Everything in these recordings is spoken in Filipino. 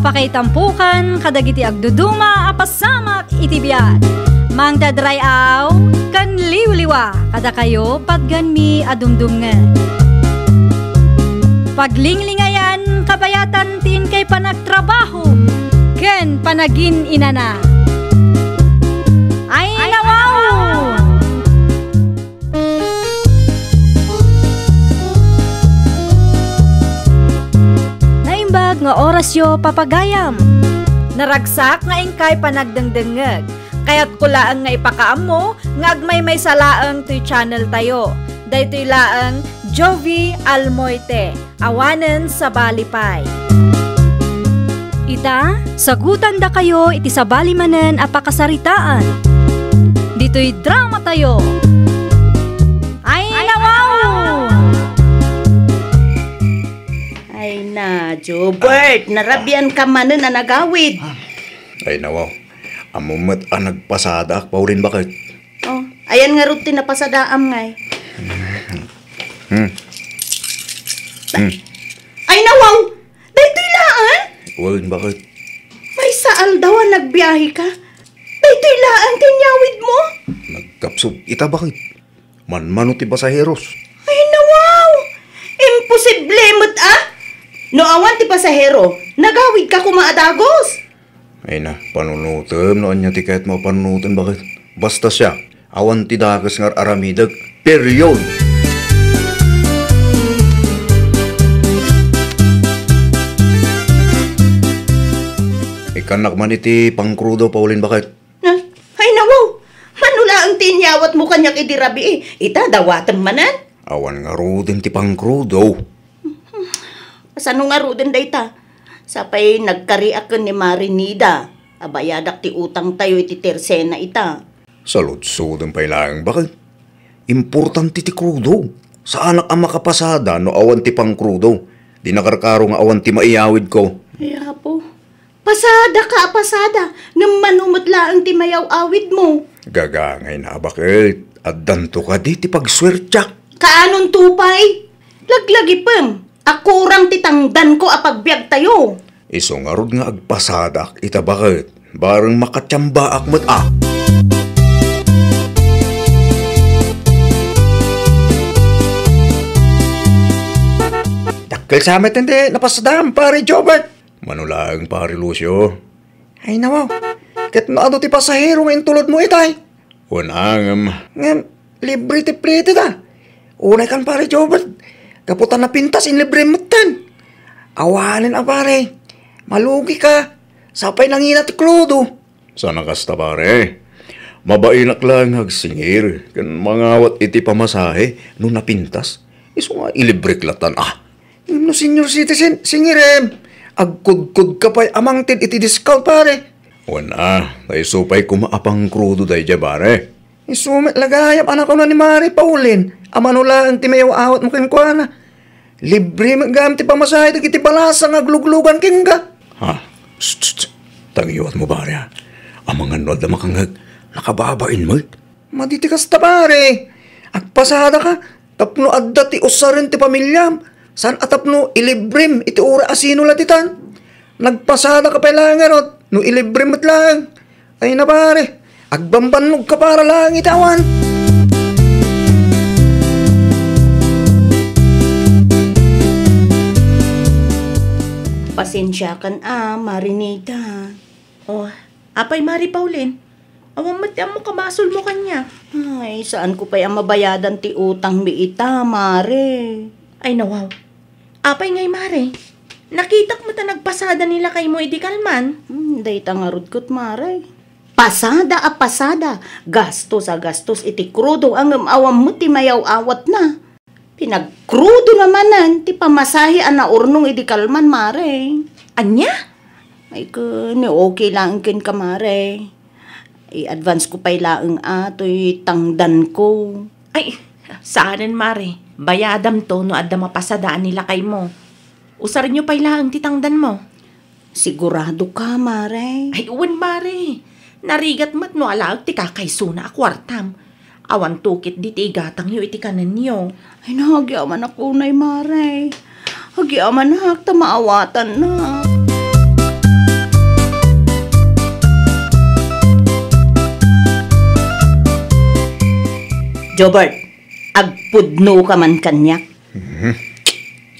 Pakaitampukan kadagiti agduduma apasamak iti biag. Mangdadrayaw kan liwliwa kada kayo padganmi adumdumngen. Paglinglingayan kabayatan tin kay panagtrabaho ken panagin inana. Ay nawaw! Naimbag nga orasyo papagayam. Naragsak nga ingkay panagdengdengeg. Kaya't kulaan nga ipakaam mo, nga agmay salaang to'y channel tayo. Daytoy laang Jovi Almoite, awanen sa balipay. Ita, sagutan da kayo iti sa balimanen apakasaritaan. Dito'y drama tayo. Ay nawaw! Ay na, Jobert, narabian ka manen na nagawid. Ay nawaw. Amumat ang nagpasada, Pauline, bakit? Oh, ayan nga rutin na pasadaam ngay. Ay nawaw! Daytoy laan? Pauline, bakit? May saal daw ang nagbiyahe ka. Daytoy laan tinyawid mo? Nagkapsog ita, bakit? Man-mano ti pasaheros. Ay nawaw! Imposible mo't No awan ti pasahero, nagawid ka kumaadagos. Ay na, panunutom no anya ti kahit mapanunutom, bakit? Basta siya, awan ti dakas ngar aramidag, period! Ikanak man iti pangkrudo, Pauline, bakit? Ay nawaw, manula ang tinyawat mo kanyak idirabi ita dawatan manan? Awan nga rudin ti pangkrudo. Asano nga rudin da ita? Sapay nagkariakan ni Marinida. Abayadak ti utang tayo iti tersena ita. Saludsudin pa ilang, bakit? Importante ti krudo. Sa anak ang makapasada no awan ti pangkrudo. Di nakarkaro nga awan ti maiyawid ko. Ay po. Pasada ka, pasada. Namanumot laang ti mayaw awid mo. Gagangay na, bakit? At danto ka di ti pagswertyak. Kaanon tupay? Laglagi pem. Akurang titangdan ko apagbiag tayo. Iso nga rod nga agpasadak, ita bakit? Barang makatyamba akmat Dakkel sa amin hindi, napasadam, pare Jobert. Manulaang pare Lucio. Ay nawaw, kat maado ti pasahero ngayon tulad mo itay. Unangam. Ngam, libre ti plete da. Unay kan pare Jobert. Kaputan na pintas in libre mutan. Awanin ang pare. Malugi ka. Sapay nangina ti kludo. Sana kasta pare. Mabainak lang hagsingir. Kan mangawat iti pamasahe. No napintas. Iso nga ilibre klatan. No senior citizen. Singirem. Agkudkud ka pa'y amang tid iti discount pare. Wana. Tay supay kumaapang krudo day dya pare. Isumit lagayap anak ko na ni Mari Pauline. Amanula ang timayaw awat mo kinkwana. Libre magamit pamasahe iti balasa nga gluglugan kingga. Tangiwat mo pare. Amangan no da makangag nakababain mo. Maditikas ta pare. Agpasada ka. Tapno adda ti usarin ti pamilyam. San atapno ilibrim iti ura asino latitan. Nagpasada ka pailangan no ilibrim at lang. Ay na pare. Agbambanog ka para lang itawan. Pasensya kan Marinida. Oh, apay Mari Pauline. Awang matiam mo kamasol mo kanya. Ay, saan ko pa'y mabayadan ti utang mi ita, Mare? Ay nawaw. Apay ngay Mare. Nakitak mo ta nagpasada nila kay mo idikalman. Day tangarod ko't Mare. Pasada a pasada, gastos a gastos iti krudo ang awam mo ti mayaw awat na. Pinagkrudo namanan ti pamasahe a naurnong iti kalman, Mare. Anya? Ay ni okay lang kin ka, Mare. I-advance ko pa'y laang to'y tangdan ko. Ay, saanin, Mare. Bayadam to no adda mapasadaan nila kay mo. Usarin nyo pa'y laang titangdan mo. Sigurado ka, Mare. Ay, uwan, Mare. Narigat mat no alaag ti kakayso na akwartam. Awan tukit di ti igatang yu iti kanan nyo. Ay nahagyaman ako na, Mare. Hagyaman na, ta maawatan na. Jobert, agpudno ka man kanyak.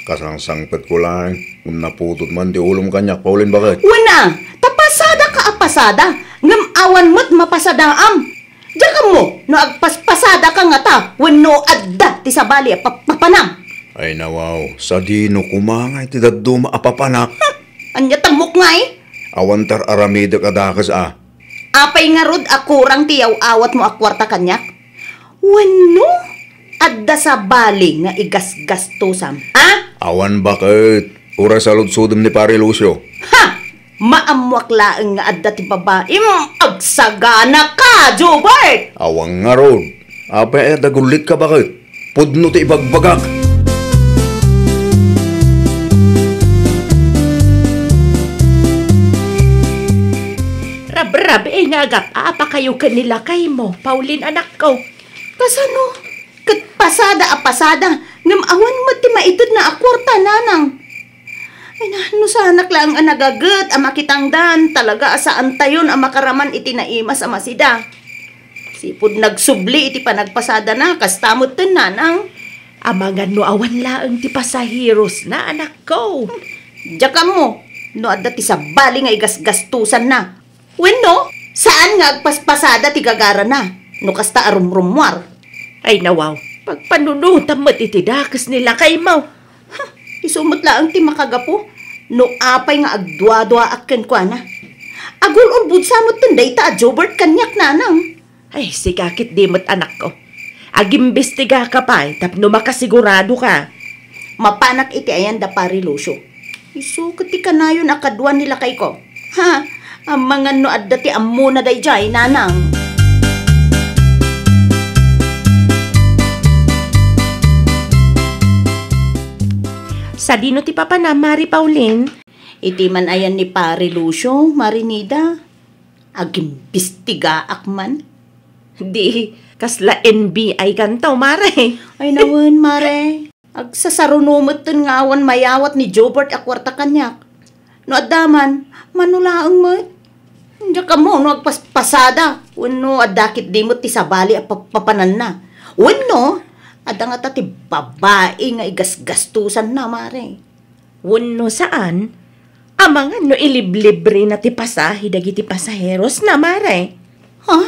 Kasangsangpet ko lang. Kung naputot man, di ulong kanyak. Paulin, bakit? Wala, tapasada ka apasada. Ngam awan mo't mapasadaam. Diyan ka mo, no agpaspasada ka nga ta, wano adda ti sabali papanam. Ay nawaw, sa dino kumangay ti daddo maapapanak. Anya tamok nga Awantar aramida kadakas Apay nga rod akurang tiyaw awat mo akwarta kanyak. Wano adda sa bali nga igasgastusam. Awan bakit? Ura sa ludsudom ni Pare Lucio. Ha! Maamwak laeng nga adda ti babae mo. Agsagana ka, Jobert! Awang nga rod. Apay dagulit ka bakit? Pudno ti ibagbagak. Rab, nga agap, apa kayo kanila kay mo, Pauline anak ko. Kasano? Kat pasada apasada. Ngam awan mo ti maitod na akwarta nanang. Ay na, no sanak lang ang nagagat, ang makitangdan, talaga asaan tayon ang makaraman iti naimas ang masida. Sipod nagsubli iti panagpasada na, kastamot ten nanang. Amangan no awan laeng ti pasahiros na anak ko. Diyaka mo, no adda ti sabali nga igasgastusan na. Wenno, saan nga agpaspasada ti gagara na, no kasta arumrumwar. Ay nawaw, pagpanunutan mo't iti dakas nila kay mo. Isumot lang ti makagapo, no apay nga agdwa-dwa akken kwa na. Agul bud samot tenday ta Jobert kanyak nanang. Ay, sikakit di mo't anak ko. Agimbestiga ka pa, tapno makasigurado ka. Mapanak iti ayan da Pare Lucio. Isukot ti kanayon akadwan nila kay ko. Ha, ang mga no adda ti ammo na dayjay nanang. Sa dino ti papa na, Mari Pauline? Iti man ayan ni Pare Lucio, Marinida. Agimbistiga akman. Di, kasla NBI kantaw, Mare. Ay nawan, Mare. Agsasarunumot ten nga awan mayawat ni Jobert akwarta kanyak. No adaman, manulaang mo. Diyan ka mo, no agpaspasada. Wano adakit di mo ti sabali at papanan na. Wano, ada nga ta ti babae nga igasgastusan na, Mare. Wano saan? Amangan no iliblibre na ti pasahi dagiti pasaheros na, Mare. Ha?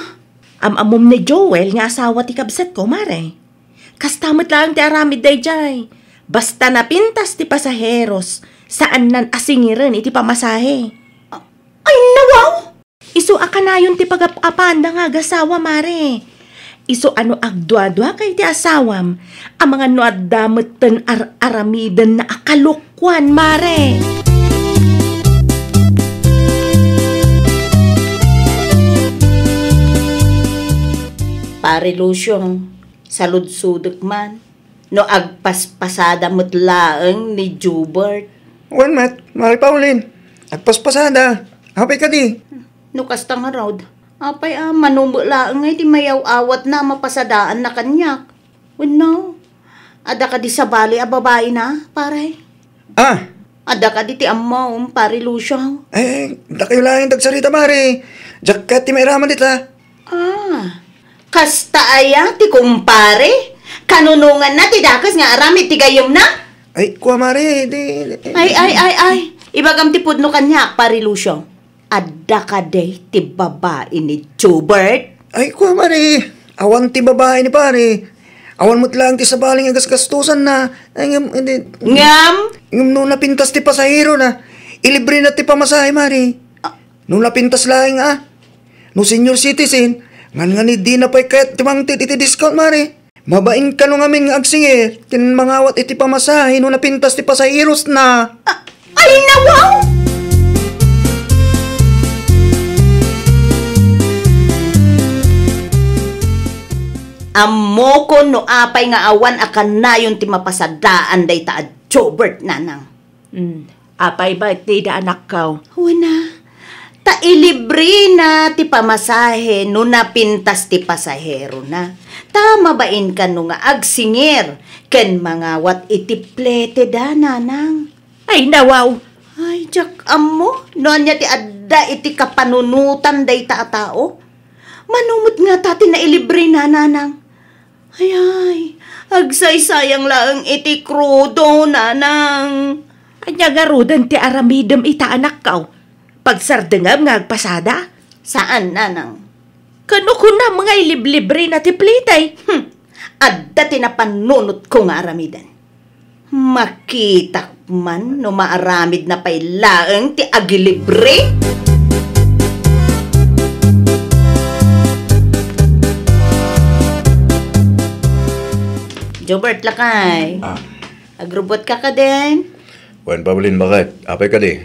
Amamom ni Joel nga asawa ti kabsat ko, Mare. Kastamot lang ti aramid dayjay. Basta napintas ti pasaheros, saan nan asingiren iti pamasahe. Ay, nawaw! Isu akanayon ti pag-apan da nga agasawa, Mare. Isu ano agdwa-dwa kay ti asawam, ang mga nuadamot ten aramidan na akalukwan, Mare. Pare Lucio, saludsudok man. No agpaspasada mo't laeng ni Jobert. Wan mat, Mari Pauline. Agpaspasada. Hapay ka di. No kasta nga raod. Apay manumo laeng ay di mayaw awat na mapasadaan na kanyak. Wano, ada ka di sabali a babae na, pare. Ada ka di ti ammaw, Pare Lucio. Da kayo lang dagsarita, Mari. Jakat ti may raman dita. Kasta aya ti kumpare. Kanunungan na ti dakas nga aramid ti gayom na. Ay, kuha, Mari. Ay. Ibagam ti pudno kanyak, Pare Lucio. Adda ka day ti babae ni Jobert. Ay, kuha, Mari. Awan ti babae ni Pare. Awan mo't lang ti sabaling agas-gastusan na. Ay, hindi. Ngam? Nung napintas ti pasahero na. Ilibre na ti pamasahe, Mari. Nung napintas lang No senior citizen. Nga di na pa'y kahit timang iti discount, Mari. Mabain ka nung amin nga agsingir. Tinmangawat iti pamasahe nung napintas ti pasaheros na. Ay, nawaw! Ammo ko no apay nga awan akan na yung ti mapasadaan day ta Jobert nanang. Apay ba ti da anak ko? Wana, ta ilibre na ti pamasahe no napintas ti pasahero na. Tama bain ka no nga agsingir ken mangawat iti plete da nanang. Ay nawaw. Ay, jak ammo, noon niya ti adda iti kapanunutan day ta tao. Manumot nga tati na ilibre na nanang. Ay, agsaysayang laang iti krudo, nanang. Anya nga rudan ti aramidem ita anak kaw. Pagsardengam nga agpasada. Saan, nanang? Kano ko na mga iliblibre na ti plitay. Adda tinapanunot ko nga aramidan. Makita man no maaramid na pailaang ti agilibre. Jobert lakay. Agrobot ka din. Wan Paulin, bakit? Apay ka di?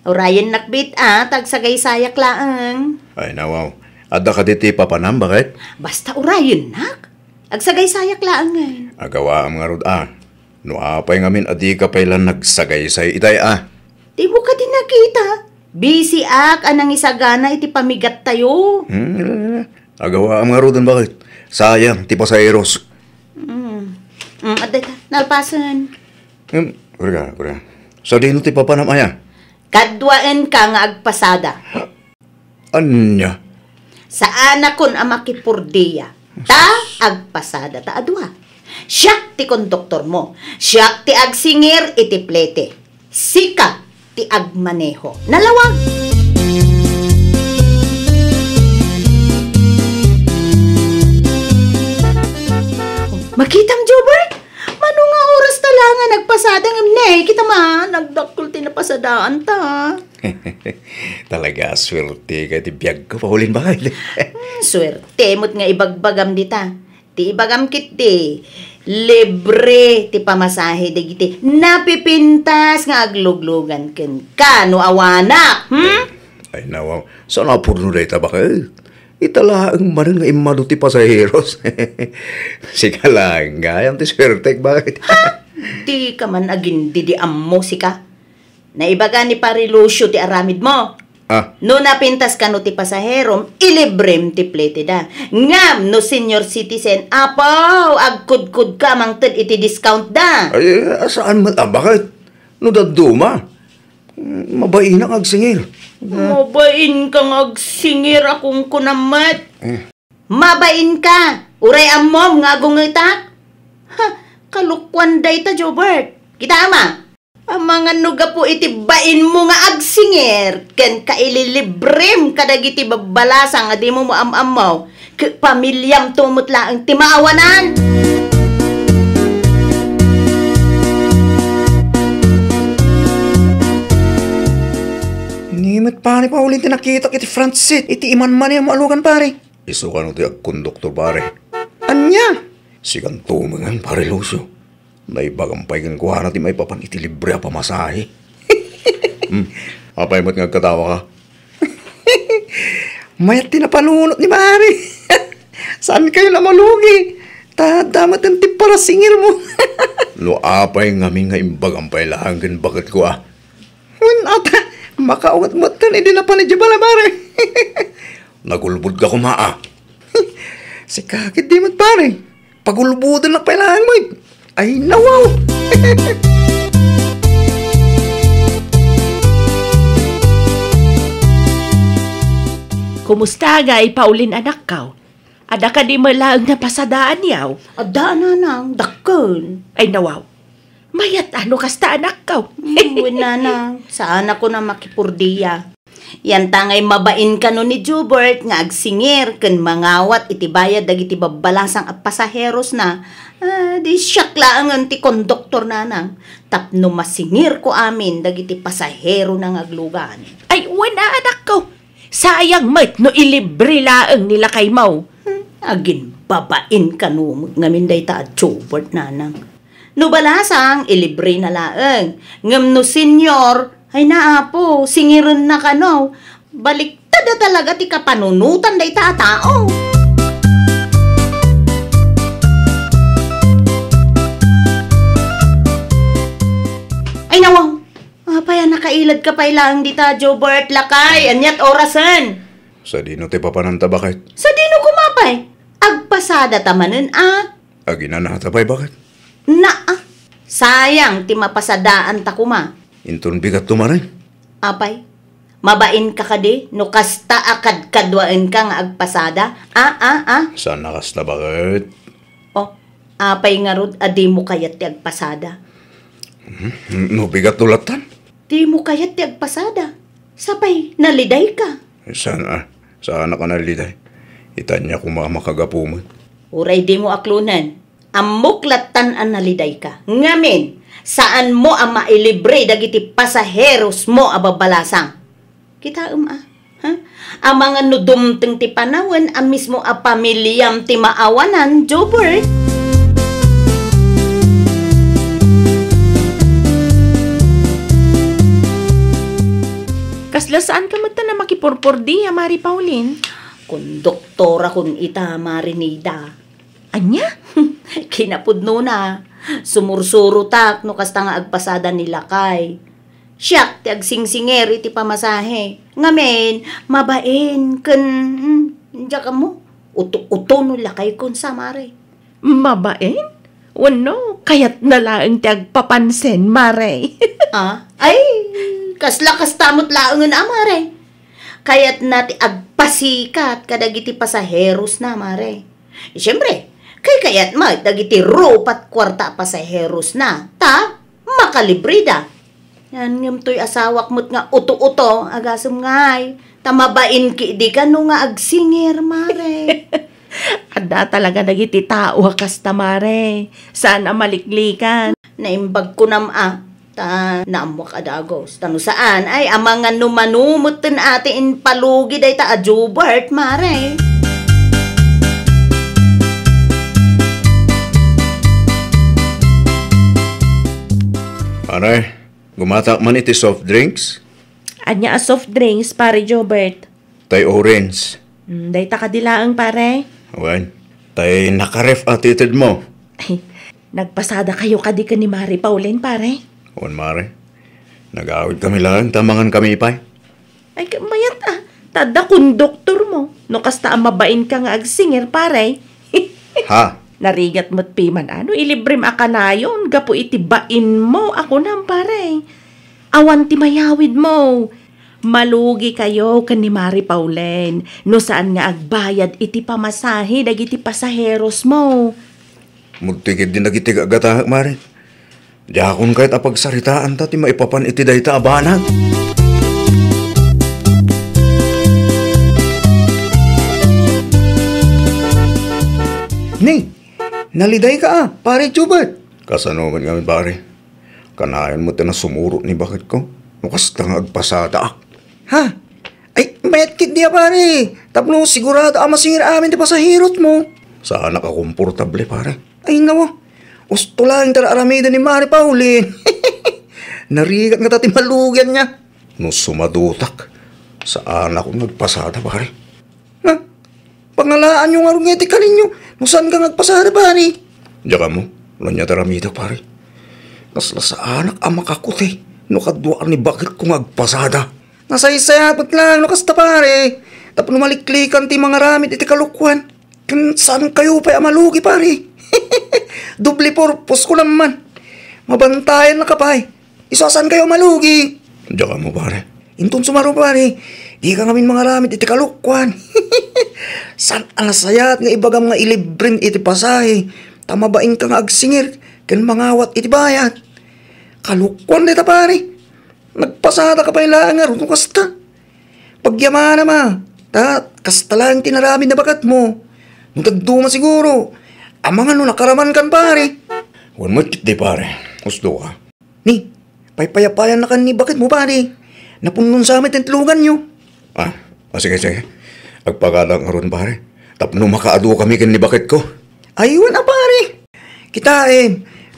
Orion nakbit tagsagay sayak laang. Ay, nawaw. Adda ka di ti papanam, bakit? Basta Orion nak. Agsagay sayak laang ngay. Agawa ang mga rod, No apay ngamin adi ka pailan nagsagay-say itay, Di mo ka din nakita. Busy anang isagana iti pamigat tayo. Agawa ang mga rodon, bakit? Sayang, ti pasairos. Aday ta, nalpasan. Kurga. Sa dino ti papanam, aya? Kadwaan ka nga agpasada. Anya? Sa anak kon amakipurdiya. Ta, agpasada ta adwa. Siyak ti konduktor mo. Siyak ti agsingir iti plete. Sika ti agmaneho. Nalawag. Makitam, Jobert? Mano nga oras talangan nagpasada ng kita man. Nagdakol tinapasadaan ta. Talaga, swerte ka ti biyag ko, Paulin, bakit? Swerte mo't nga ibagbagam dita. Ti ibagam kit di. Libre ti pamasahe di giti. Napipintas nga agluglugan ken ka no awanak. Ay, nawaw. Saan apurno na ita, bakit? Italaang man nga imado ti pasaheros. Sika lang, gayam ti swerte, bakit? Di ka man agin di ammo sika. Naibaga ni Parilusyo ti aramid mo. No napintas ka no ti pasaherom, ilibrem ti plete da. Ngam no senior citizen, apaw, agkudkud ka mang ted iti discount da. Ay, saan man, bakit? No daduma. Mabain ang agsingil. Mabain kang agsingir akong kunamat. Mabain ka. Uray amom nga agungitak. Kalukwan day ta, Jobert. Kita ama. Ang mga nuga po iti bain mo nga agsingir. Ken kaililibrem kadagiti babalasa nga di mo maam-amaw. Pamilyam tumutla ang timaawanan. Nimit pare, Paulin, tinakita iti front seat. Iti iman-man yung maalugan, pare. Iso ka no ti agkonduktor, pare. Anya? Sikan tumangan, pare Lucio. Naibagampay kan kuha natin may papan iti libre a pamasahe. Apay mo't ngagkatawa ka. Mayat tinapanunot ni Mari. Saan kayo na malugi? Damat ang tip para singir mo. No apay ngamin nga imbagampay lahanggan bakit ko ata, makaungat-mat ka na hindi na panadya bala, Mari. Nagulbud ka kumaa. Si kakit di mat, pare. Pagulbudan na pailangan mo. Ay, nawaw! Kumusta gay, Paulin anak kaw? Ada ka di malaang napasadaan yaw? Ada na nang dakkel. Ay nawaw. Mayat ano kasta anak kaw? Nana, saan ako na makipurdiya? Yan tangay mabain ka no ni Jubert nga agsingir ken mangawat iti bayad dagiti babalasang at pasaheros na. Di siyak laangan ti konduktor nanang. Tapno masingir ko amin dagiti pasahero nang aglugan. Ay wala anak ko. Sayang mat no ilibre laang nila kay Mau. Agin babain ka no ngamin day ta at Jubert nanang. No balasang ilibre na laang. Ngam no senior ay naapo, singirin na ka no. Baliktad na talaga ti kapanunutan day ta tao. Ay nawang, apaya nakailad ka pa ilang di ta, Jobert lakay, anyat orasan. Sa dino ti papananta bakit? Sa dino kumapay, agpasada tamanen Agina na tapay bakit? Sayang ti mapasadaan ta kuma. Intun bigat tumaray. Apay, mabain ka kadi, no kasta akad kadwain ka nga agpasada. Saan nakasta bakit? Oh, Apay nga rod, di mo kayat ti agpasada. No bigat tulatan. Di mo kayat ti agpasada. Sapay, naliday ka. Sana ka naliday. Itanya kung makagapumot. Uray di mo aklunan. Amuklatan ang naliday ka. Ngamin, saan mo ang mailibre dagiti pasaheros mo ababalasang? Kita ha? Ang mga nudumteng ti panawan, ang mismo a pamilyam ti maawanan, Jobert. Kasla saan ka mata na makipurpur di, Mari Pauline? Kung doktora kun ita Marinida. Anya? Kinapudno na. Sumursurutak no kasta nga agpasada nila kay. Siyak ti agsingsingeri ti pamasahe. Ngamen, mabain kun diya ka mo. Uto no lakay kun sa mare. Mabain? Wano, kayat na lang ti agpapansin, Mare. Ay, kasla tamot laangan amare. Kayat nati agpasikat kadagiti pasaheros na mare. Siyempre, kayat dagiti rupat kwarta pasaheros na. Ta, makalibrida. Yan ngam to'y asawak mo't nga uto-uto, agasam ngay. Tamabain ki di ka no nga agsingir mare. Ada talaga dagiti tao kasta, Mare. Sana maliklikan. Naimbag ko ta naamwak adagos. Tano saan ay amangan numanumot ten atin palugi day ta Jobert, mare. Mare, gumatak man iti soft drinks? Anya a soft drinks, pare Jobert. Tay orange. Day ta kadilaang, pare. Wan, tay nakaref atitid mo. Ay, nagpasada kayo kadi ka ni Mari Pauline, pare. Wan, Mare. Nag-awid kami lang, tamangan kami ipay. Ay, mayat tada kung doktor mo. No kasta mabain ka nga agsingir, pare. Ha? Narigat mo't piman, ilibrim aka na yun. Gapo itibain mo, ako nam, pare. Awan ti mayawid mo. Malugi kayo kan ni Mari Pauline. No saan nga agbayad iti pamasahe, dagiti pasaheros mo. Mugtigid din nagitig agata, Mare. Diyakon kahit apagsaritaan ta, ti maipapan iti dayta abanag. Ni, naliday ka pare Jobert. Kasanoman kami, pare. Kanayan mo na sumuro ni bakit ko. Nukas nga agpasada. Ha? Ay, metkit niya, pare. Tapno, sigurado masingir amin di pasahirot mo. Sana ka komportable, pare. Ay, nawa. Gusto lang tara aramida ni Mari Pauline. Narigat nga tati malugyan niya. No sumadutak. Saan ako nagpasada, pare? Ha? Pangalaan yung arungeti ka ninyo. No saan ka nagpasada, pare? Diyan mo. Wala niya taramida, pare. Kasla sa anak ang makakuti. No kaduaan ni bakit kung agpasada. Nasaysayapot lang, no kasta, pare. Tapos numaliklikan ti mga ramit iti kalukwan. Saan kayo pa malugi, pare? Doble purpose ko naman. Mabantayan na kapay. Isasan kayo malugi. Diyan mo, pare. Intun sumaro, pare. Di ka ngamin mga ramit iti kalukwan. San alasayat nga ibagam nga ilibrin iti pasahe. Tamabaing ka nga agsingir. Ken mangawat iti bayat. Kalukwan dita, pare. Nagpasada ka pa ilang nga rin kasta. Pagyamana ma. Kasta lang tinaramin na bakat mo. Nung tagduma siguro. Amang nakaraman kan, pare. Huwag mo di, pare. Gusto ka. Ni, paypayapayan na kan ni bakit mo, pare. Napunon sa amin tentlugan nyo. Sige. Agpagalang aron, pare. Tapno makaado kami kan ni bakit ko. Ayun pare. Kita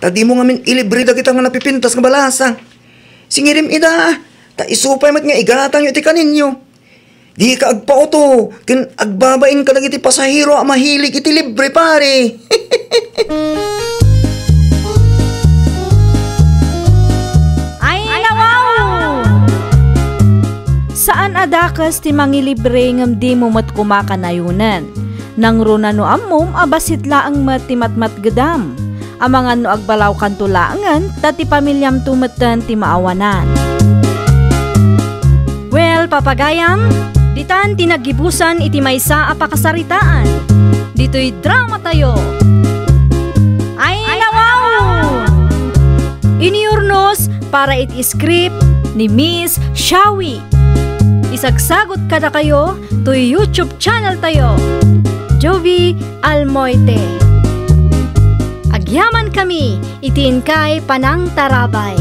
tadi mo ngamin ilibrida kita nga napipintas nga balasang. Singirim ida. Ta isupay mat nga igatang iti kaninyo. Di ka agpauto, kin agbabain ka lang iti pasahiro ang mahilig iti libre, pare. Ay, nawaw! Saan adakas ti mangilibre ngam di mo mat kumakanayunan? Nang runa no ammom, abasit laang mat ti matmat gedam. Amangan no agbalaw kanto laangan, tati pamilyam tumatan ti maawanan. Well, papagayam, ditan tinagibusan iti maysa a pakasaritaan. Dito'y drama tayo. para it-script ni Miss Shawi. Isagsagot ka na kayo to YouTube channel tayo, Jovi Almoite. Agyaman kami, itiin kay Panang Tarabay.